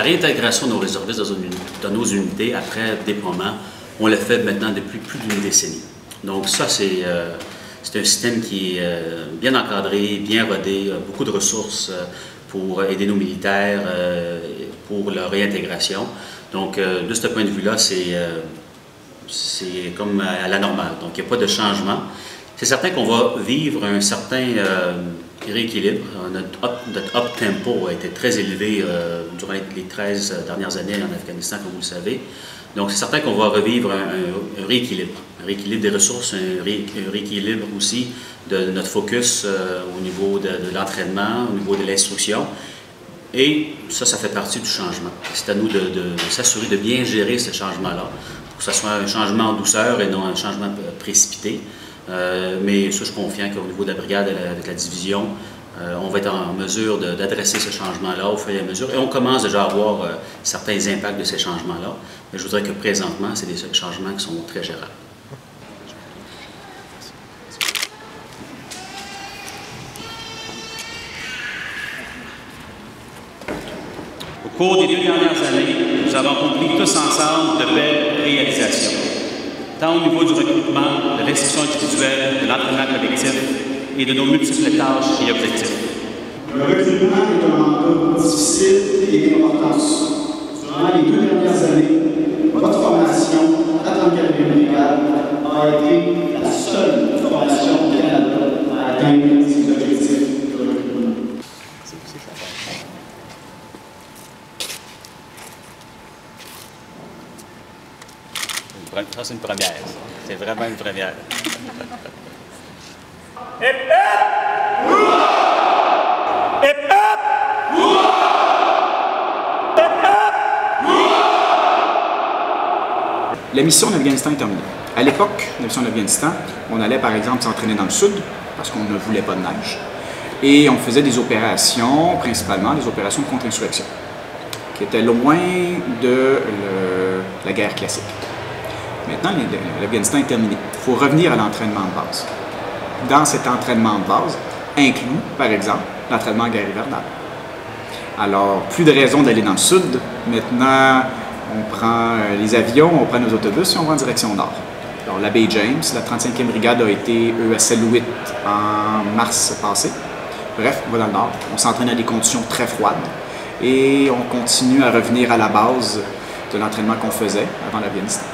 réintégration de nos réservistes dans nos unités après déploiement, on l'a fait maintenant depuis plus d'une décennie. Donc ça, c'est un système qui est bien encadré, bien rodé, beaucoup de ressources pour aider nos militaires pour leur réintégration. Donc de ce point de vue-là, c'est comme à la normale. Donc il n'y a pas de changement. C'est certain qu'on va vivre un certain rééquilibre. Notre up-tempo a été très élevé durant les 13 dernières années en Afghanistan, comme vous le savez. Donc, c'est certain qu'on va revivre un rééquilibre. Un rééquilibre des ressources, un rééquilibre aussi de notre focus au niveau de l'entraînement, au niveau de l'instruction. Et ça fait partie du changement. C'est à nous de s'assurer de bien gérer ce changement-là, pour que ce soit un changement en douceur et non un changement précipité. Mais ça, je suis confiant qu'au niveau de la brigade avec la division, on va être en mesure d'adresser ce changement-là au fur et à mesure. Et on commence déjà à voir certains impacts de ces changements-là. Mais je voudrais que présentement, c'est des changements qui sont très gérables. Au cours des 2 dernières années, nous avons accompli tous ensemble de belles réalisations, tant au niveau du recrutement, de l'instruction individuelle, de l'entraînement collectif et de nos multiples tâches et objectifs. Le recrutement est un mandat difficile et d'importance. Durant les 2 dernières années, votre formation, la 34e brigade, a été la seule formation au Canada à atteindre ces objectifs de recrutement. Ça, c'est une première. C'est vraiment une première. La mission en Afghanistan est terminée. À l'époque, la mission en Afghanistan, on allait par exemple s'entraîner dans le sud parce qu'on ne voulait pas de neige. Et on faisait des opérations, principalement des opérations de contre-insurrection, qui étaient loin de la guerre classique. Maintenant, l'Afghanistan est terminé. Il faut revenir à l'entraînement de base. Dans cet entraînement de base, inclut, par exemple, l'entraînement en guerre hivernale. Alors, plus de raison d'aller dans le sud. Maintenant, on prend les avions, on prend nos autobus et on va en direction nord. Alors, la baie James, la 35e brigade a été ESL 8 en mars passé. Bref, on va dans le nord. On s'entraîne à des conditions très froides et on continue à revenir à la base de l'entraînement qu'on faisait avant l'Afghanistan.